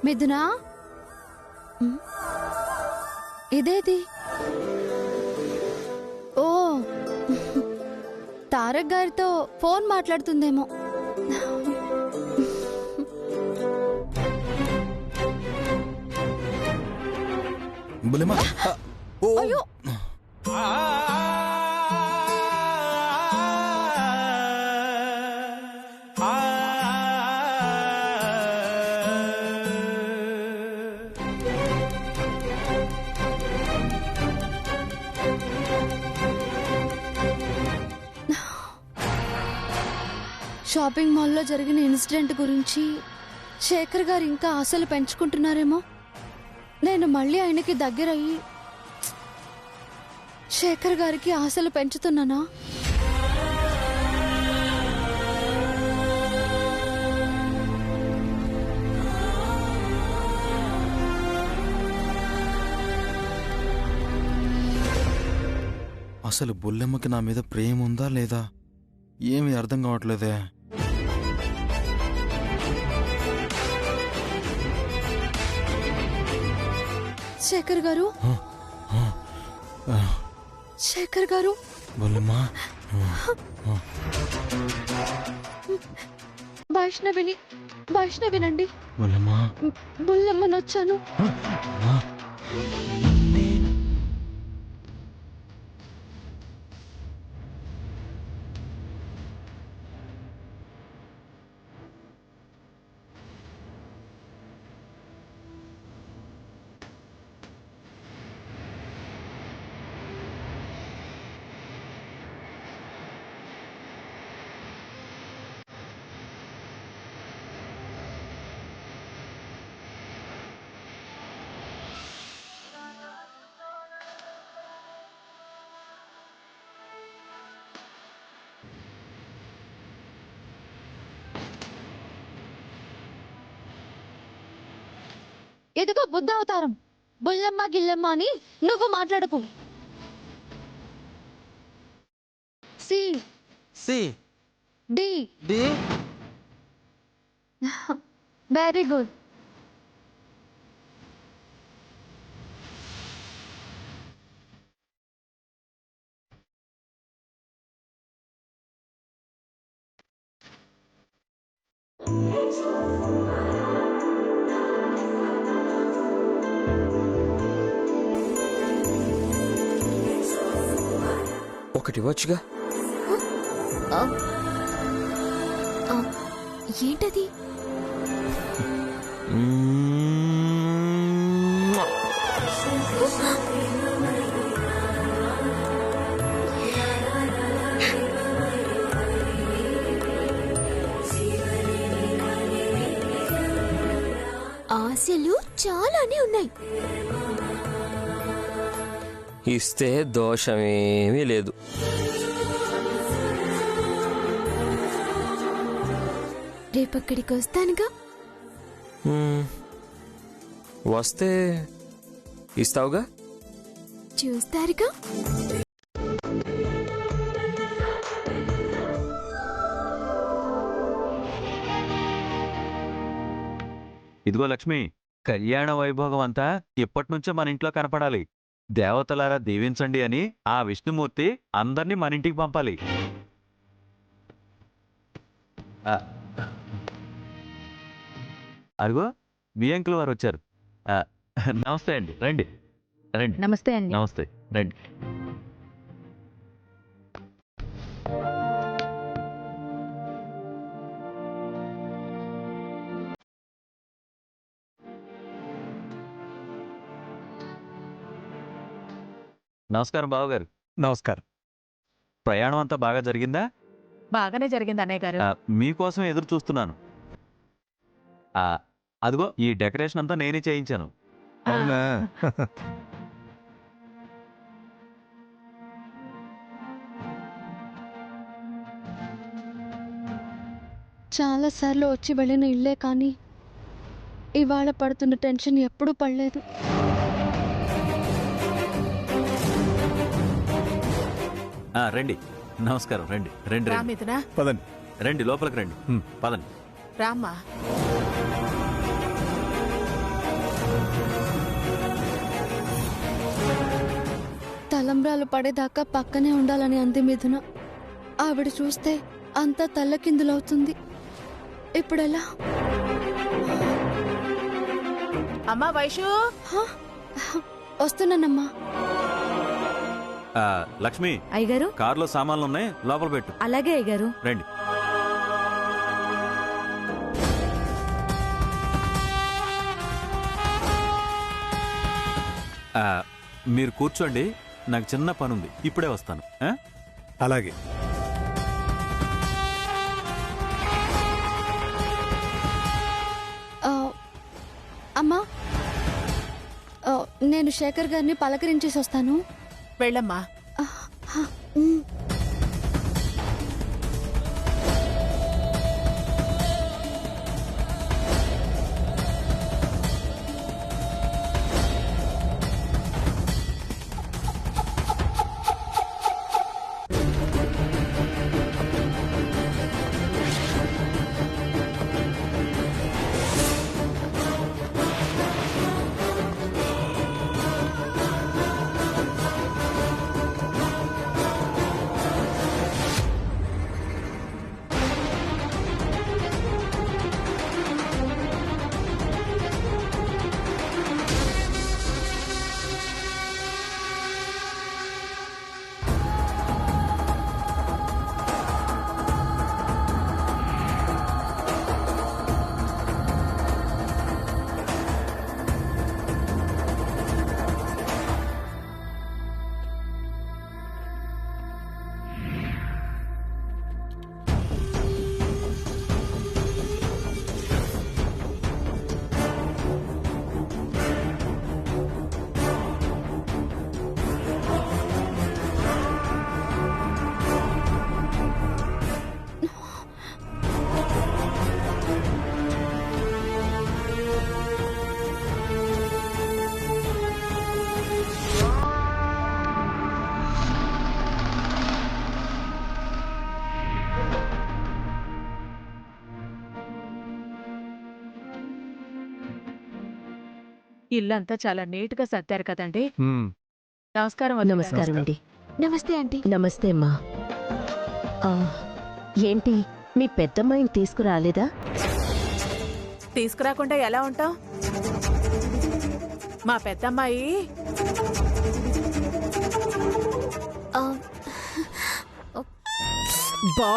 మిథునా, ఇదేది? ఓ, తారక్ గారితో ఫోన్ మాట్లాడుతుందేమో. అయ్యో, షాపింగ్ మాల్లో జరిగిన ఇన్సిడెంట్ గురించి శేఖర్ గారు ఇంకా ఆశలు పెంచుకుంటున్నారేమో. నేను మళ్ళీ ఆయనకి దగ్గరయ్యి శేఖర్ గారికి ఆశలు పెంచుతున్నానా? అసలు బుల్లెమ్మకి నా మీద ప్రేమ ఉందా లేదా ఏమీ అర్థం కావట్లేదే. శేఖర్ గారు, శేఖర్ గారు, బుల్లెమ్మా, వైష్ణవినండి. బుల్లెమ్మా, బుల్లెమ్మని వచ్చాను. ఎదుగో బుద్ధ అవతారం. బుల్లెమ్మ గిల్లెమ్మ అని నువ్వు మాట్లాడకు. C C D D. Very good. ఒకటి వచ్చుగా. ఏంటది? ఆశలు చాలానే ఉన్నాయి. ఇస్తే దోషమేమీ లేదు. రేపక్కడికి వస్తానుగా. వస్తే ఇస్తావుగా. చూస్తారుగా. ఇదిగో లక్ష్మి, కళ్యాణ వైభోగం అంతా ఇప్పటినుంచే మన ఇంట్లో కనపడాలి. దేవతలారా దీవించండి అని ఆ విష్ణుమూర్తి అందర్నీ మన ఇంటికి పంపాలి. అదిగో మీ అంకుల్ వారు వచ్చారు. నమస్తే అండి, రండి రండి. నమస్తే అండి. నమస్తే, రండి. నమస్కారం బావగారు. నమస్కారం. ప్రయాణం అంతా బాగా జరిగిందా? బాగానే జరిగింది అన్నయ్య గారు. మీకోసం ఎదురు చూస్తున్నాను. అదిగో ఈ డెకరేషన్ అంతా నేనే చేయించాను. అవునా? చాలా సార్లు వచ్చి వెళ్ళిన ఇల్లే కానీ ఇవాళ పడుతున్న టెన్షన్ ఎప్పుడూ పడలేదు. రండి. నమస్కారం, రండి రండి రండి. రామిథునా, పదండి. రండి లోపలికి రండి. పదండి. రామ్మా. తలంబ్రాలు పడేదాకా పక్కనే ఉండాలని అంది మిథున. ఆవిడ చూస్తే అంతా తల్లకిందులవుతుంది. ఇప్పుడెలా? అమ్మా వైషు, వస్తున్నానమ్మా. లక్ష్మి, అయ్యగారు, కారులో సామాన్లు ఉన్నాయి, లోపల పెట్టు. అలాగే అయ్యగారు. రండి. మీరు కూర్చోండి, నాకు చిన్న పనుంది, ఇప్పుడే వస్తాను. అలాగే. అమ్మా, నేను శేఖర్ గారిని పలకరించేసి వస్తాను. వెళ్ళమ్మా. ఇల్లంతా చాలా నీట్ గా సర్దారు కదండి. నమస్కారం వదినా. నమస్కారం అండి. నమస్తే ఆంటీ. నమస్తే అమ్మా. ఏంటి మీ పెద్దమ్మాయిని తీసుకురాలేదా? తీసుకురాకుండా ఎలా ఉంటాం? మా పెద్దమ్మాయి బా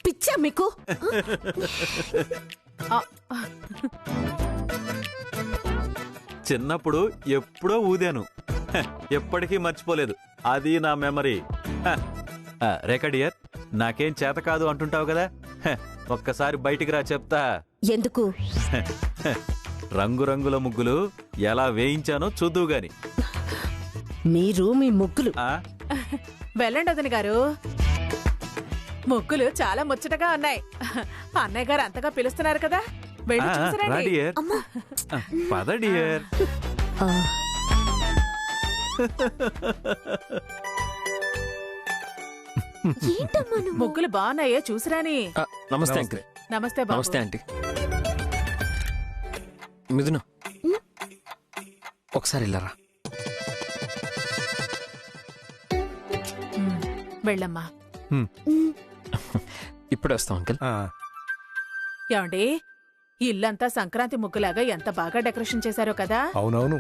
పిచ్చా మీకు? చిన్నప్పుడు ఎప్పుడో ఊదాను, ఎప్పటికీ మర్చిపోలేదు. అది నా మెమరీ. రేఖడియర్, నాకేం చేత కాదు అంటుంటావు కదా, ఒక్కసారి బయటికి రా, చెప్తా. ఎందుకు? రంగురంగుల ముగ్గులు ఎలా వేయించానో చూద్దువు గాని. మీరు మీ ముగ్గులు. వెళ్ళండి వదిన గారు. ముగ్గులు చాలా ముచ్చటగా ఉన్నాయి. అన్నయ్య గారు అంతగా పిలుస్తున్నారు కదా, వెళ్ళి చూసిరండి. డియర్, పద డియర్. ముగ్గులు బాగున్నాయో చూసిరాని. నమస్తే అంకుల్. నమస్తే బాబు. నమస్తే ఆంటీ. మిథున, ఒకసారి వెళ్ళరా. వెళ్ళమ్మా. ఇప్పుడే వస్తాం అంకుల్. ఏమండి, ఇల్లంతా సంక్రాంతి ముగ్గులాగా ఎంత బాగా డెకరేషన్ చేశారో కదా. అవునవును.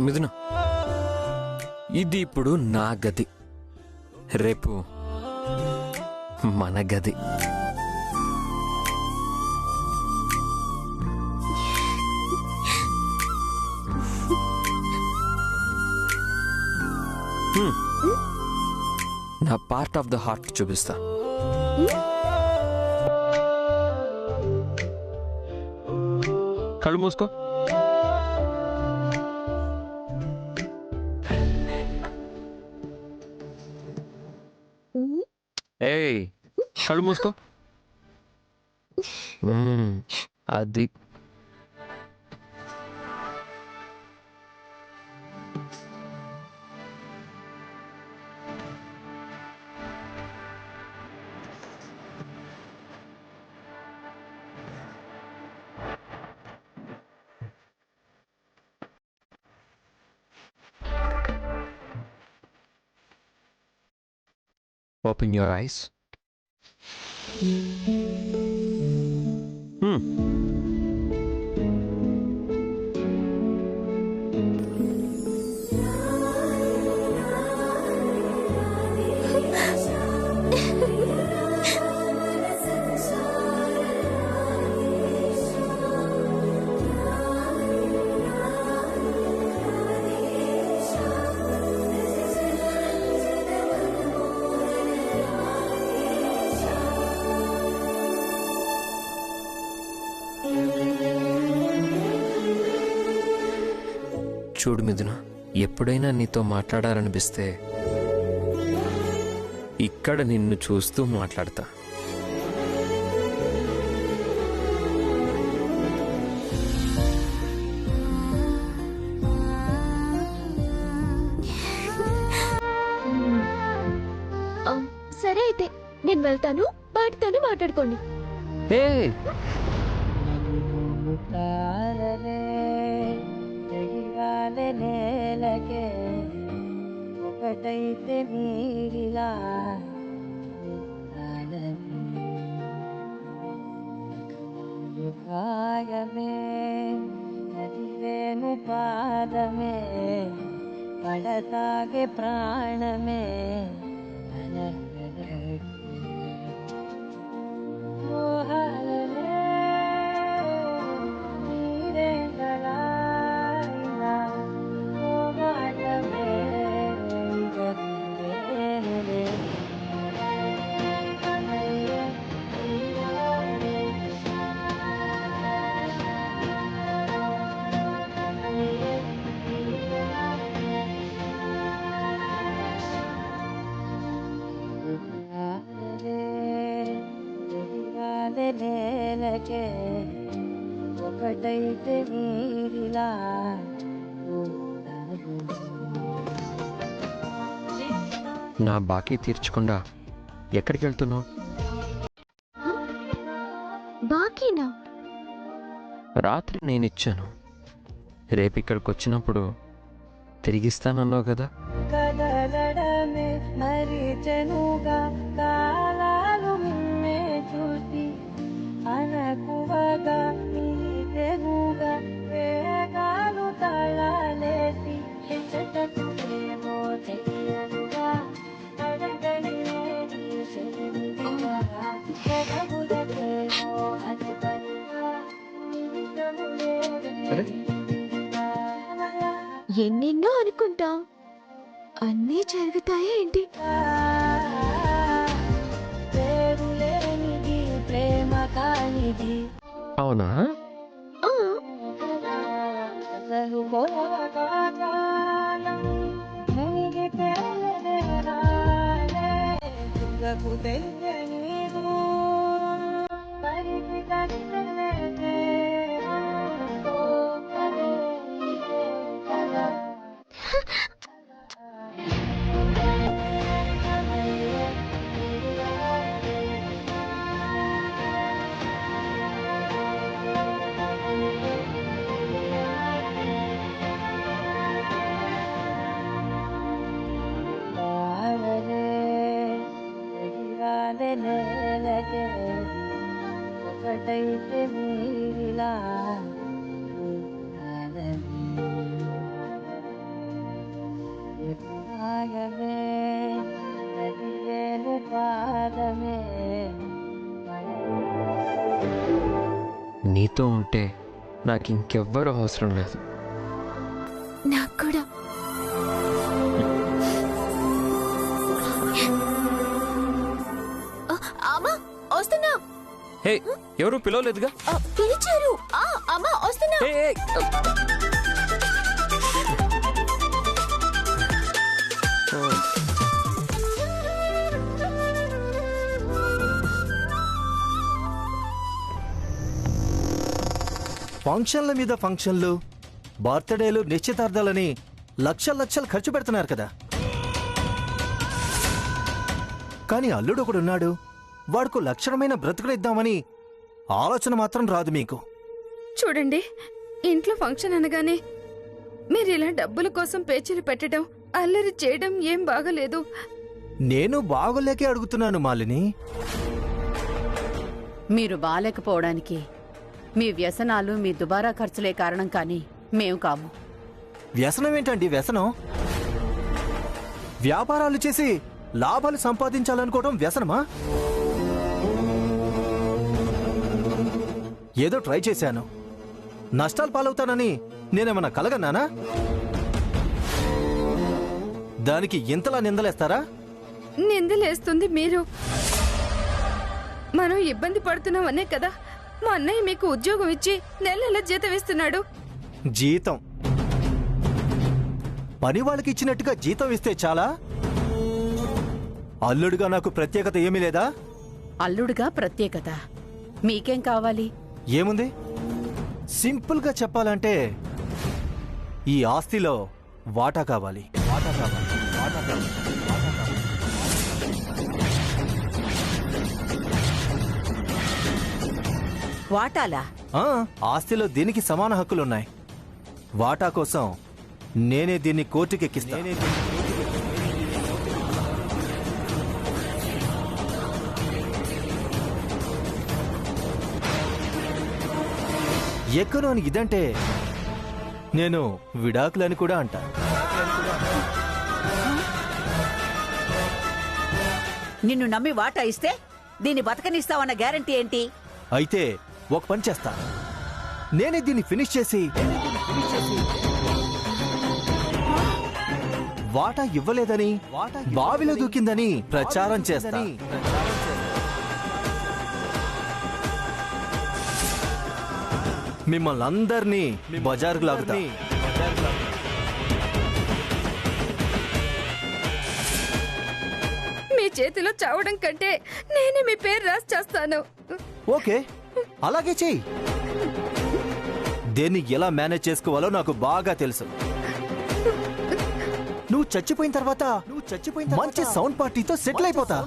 మిథున, ఇది ఇప్పుడు నా గది, రేపు మన గది. నా పార్ట్ ఆఫ్ ద హార్ట్ చూపిస్తా. కళ్ళు మూసుకో. ఏయ్, కళ్ళు మూసుకో. అది ఓపెన్ యువర్ ఐస్. చూడు మిథున, ఎప్పుడైనా నీతో మాట్లాడాలనిపిస్తే ఇక్కడ నిన్ను చూస్తూ మాట్లాడతా. సరే అయితే నేను వెళ్తాను, వాటితోనే మాట్లాడుకోండి. హే, నేలకే ఒకటైతే మీరిలా గాయమే నదివేను పాదమే పడతాగే ప్రాణమే మోహాలనే నీరే గలాయినా మోగాటమే గదివేనులే నేలకే ఒకటైతే మీరిలా నా బాకీ తీర్చకుండా ఎక్కడికి వెళ్తున్నావు? బాకీనా? రాత్రి నేనిచ్చాను, రేపు ఇక్కడికి వచ్చినప్పుడు తిరిగిస్తానన్నావు కదా. కదలడమే మరిచెనుగా కాలాలు మిమ్మే చూసి అనకువగా నీతెనుగా వేగాలు తళలేసి చెట్టకులేమో తెలియనుగా అడగడినే నీ చెలిమిగా జగములకేమో అధిపతిగా ఎన్నెన్నో అనుకుంటాం, అన్నీ జరుగుతాయా ఏంటి? పేరులేనిది ప్రేమ కానిది అవునా? ఆ, సహుకోకాలం మునిగి తేలరాలే తుగకు తెలియని దూరం పరిగి కట్టలేదే కోపమే ఇదే కదా. నేలకే ఒకటైతే మీరిలా భాగమే నదివేను పాదమే నీతో ఉంటే నాకు ఇంకెవ్వరూ అవసరం లేదు. నాకు కూడా. అమ్మా వస్తున్నా. హే, ఎవరు పిలవలేదుగా? పిలిచారు. అమ్మా వస్తున్నా. హే, హే. ఫంక్షన్ల మీద ఫంక్షన్లు, బర్త్డేలు, నిశ్చితార్థాలని లక్షలు ఖర్చు పెడుతున్నారు కదా. కానీ అల్లుడు ఒకడున్నాడు, వాడుకు లక్షణమైన బ్రతుకునిద్దామని ఆలోచన మాత్రం రాదు మీకు. చూడండి, ఇంట్లో ఫంక్షన్ అనగానే మీరు ఇలా డబ్బుల కోసం పేచీలు పెట్టడం, అల్లరి చేయడం ఏం బాగలేదు. నేను బాగోలేకే అడుగుతున్నాను మాలిని. మీరు బాలేకపోవడానికి మీ వ్యసనాలు మీ దుబారా ఖర్చులే కారణం కానీ మేము కాము. వ్యసనం ఏంటండి వ్యసనం? వ్యాపారాలు చేసి లాభాలు సంపాదించాలనుకోవడం వ్యసనమా? ఏదో ట్రై చేశాను, నష్టాలు పాలవుతానని నేనేమన్నా కలగన్నానా? దానికి ఇంతలా నిందలేస్తారా? నిందలేస్తుంది మీరు. మనం ఇబ్బంది పడుతున్నామనే కదా మా అన్నయ్య మీకు ఉద్యోగం ఇచ్చి నెల నెల జీతం ఇస్తున్నాడు. జీతం పని వాళ్ళకి ఇచ్చినట్టుగా జీతం ఇస్తే చాలా? అల్లుడుగా నాకు ప్రత్యేకత ఏమీ లేదా? అల్లుడుగా ప్రత్యేకత మీకేం కావాలి? ఏముంది? సింపుల్ గా చెప్పాలంటే ఈ ఆస్తిలో వాటా కావాలి. వాటాలా? ఆ, ఆస్తిలో దీనికి సమాన హక్కులున్నాయి. వాటా కోసం నేనే దీన్ని కోర్టుకెక్కిస్తా. ఎక్కనోని ఇదంటే నేను విడాకులని కూడా అంటా. నిన్ను నమ్మి వాటా ఇస్తే దీన్ని బతకనిస్తావన్న గ్యారంటీ ఏంటి? అయితే ఒక పని చేస్తా, నేనే దీన్ని ఫినిష్ చేసి వాటా ఇవ్వలేదని, బావిలో దూకిందని ప్రచారం చేస్తా. మిమ్మల్ని అందరినీ బజారుకు లాగుతా. మీ చేతిలో చావడం కంటే నేనే మీ పేరు రాసి చేస్తాను. ఓకే, అలాగే చెయ్యి. దేన్ని ఎలా మేనేజ్ చేసుకోవాలో నాకు బాగా తెలుసు. నువ్వు చచ్చిపోయిన తర్వాత మంచి సౌండ్ పార్టీతో సెటిల్ అయిపోతా.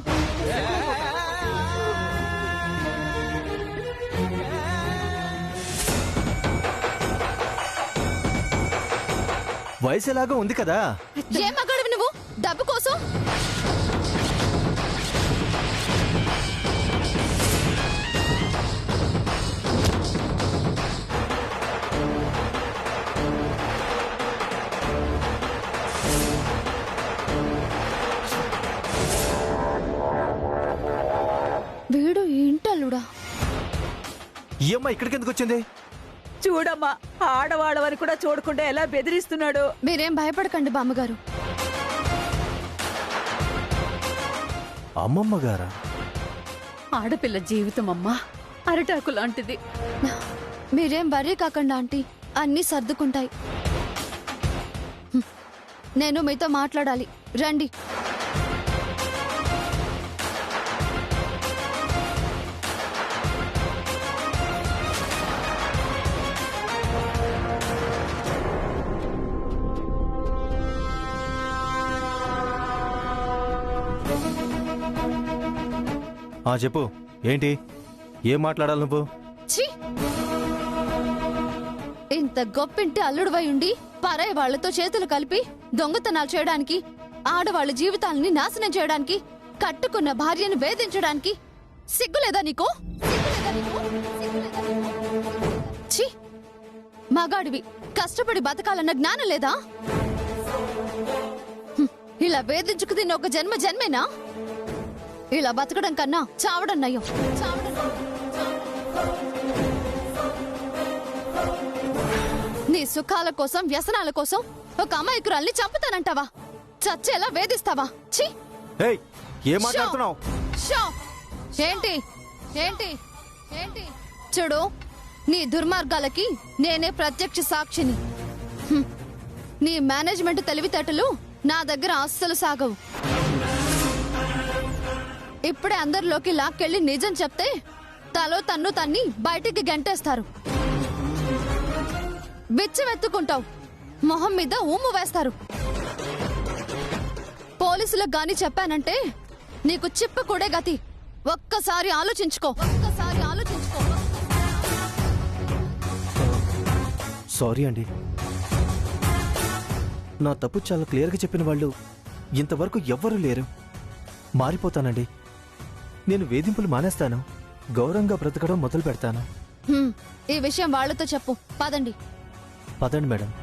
వయసు ఎలాగో ఉంది కదా. ఏ మగాడివి నువ్వు డబ్బు కోసం? వీడు ఇంటల్లుడా. ఈ అమ్మాయి ఇక్కడికి ఎందుకు వచ్చింది? చూడమ్మా, ఆడవాళ్ళవని కూడా చూడకుండా ఎలా బెదిరిస్తున్నాడు. మీరేం భయపడకండి బామ్మగారు. అమ్మమ్మ గారా? ఆడపిల్ల జీవితం అమ్మా అరిటాకు లాంటిది. మీరేం బర్రీ కాకండి ఆంటీ, అన్నీ సర్దుకుంటాయి. నేను మీతో మాట్లాడాలి, రండి. చెప్పు, ఏంటి? ఏం మాట్లాడాలి నువ్వు? ఛీ! ఇంత గొప్పింటి అల్లుడువై ఉండి పరాయి వాళ్లతో చేతులు కలిపి దొంగతనాలు చేయడానికి, ఆడవాళ్ల జీవితాలని నాశనం చేయడానికి, కట్టుకున్న భార్యను వేధించడానికి సిగ్గులేదా నీకు? ఛీ! మగాడివి, కష్టపడి బతకాలన్న జ్ఞానం లేదా? ఇలా వేధించుకు తిన్న ఒక జన్మేనా? ఇలా బతకడం కన్నా చావడం నయం. నీ సుఖాల కోసం, వ్యసనాల కోసం ఒక అమాయకురాల్ని చంపుతానంటావా? చచ్చేలా వేధిస్తావా? ఛీ! ఏయ్, ఏం మాట్లాడుతున్నావు? ఏంటి ఏంటి ఏంటి? చూడు, నీ దుర్మార్గాలకి నేనే ప్రత్యక్ష సాక్షిని. నీ మేనేజ్మెంట్ తెలివితేటలు నా దగ్గర అస్సలు సాగవు. ఇప్పుడే అందరిలోకి లాక్కెళ్ళి నిజం చెప్తే తలో తన్ను తన్ని బయటికి గంటేస్తారు. బిచ్చమెత్తుకుంటావు, మొహం మీద ఉమ్ము వేస్తారు. పోలీసులకు గాని చెప్పానంటే నీకు చిప్ప కూడే గతి. ఒక్కసారి ఆలోచించుకో. సారీ అండి, నా తప్పు చాలా క్లియర్గా చెప్పిన వాళ్ళు ఇంతవరకు ఎవ్వరూ లేరు. మారిపోతానండి. నేను వేధింపులు మానేస్తాను. గౌరవంగా బ్రతకడం మొదలు పెడతాను. ఈ విషయం వాళ్ళతో చెప్పు. పదండి. పదండి మేడం.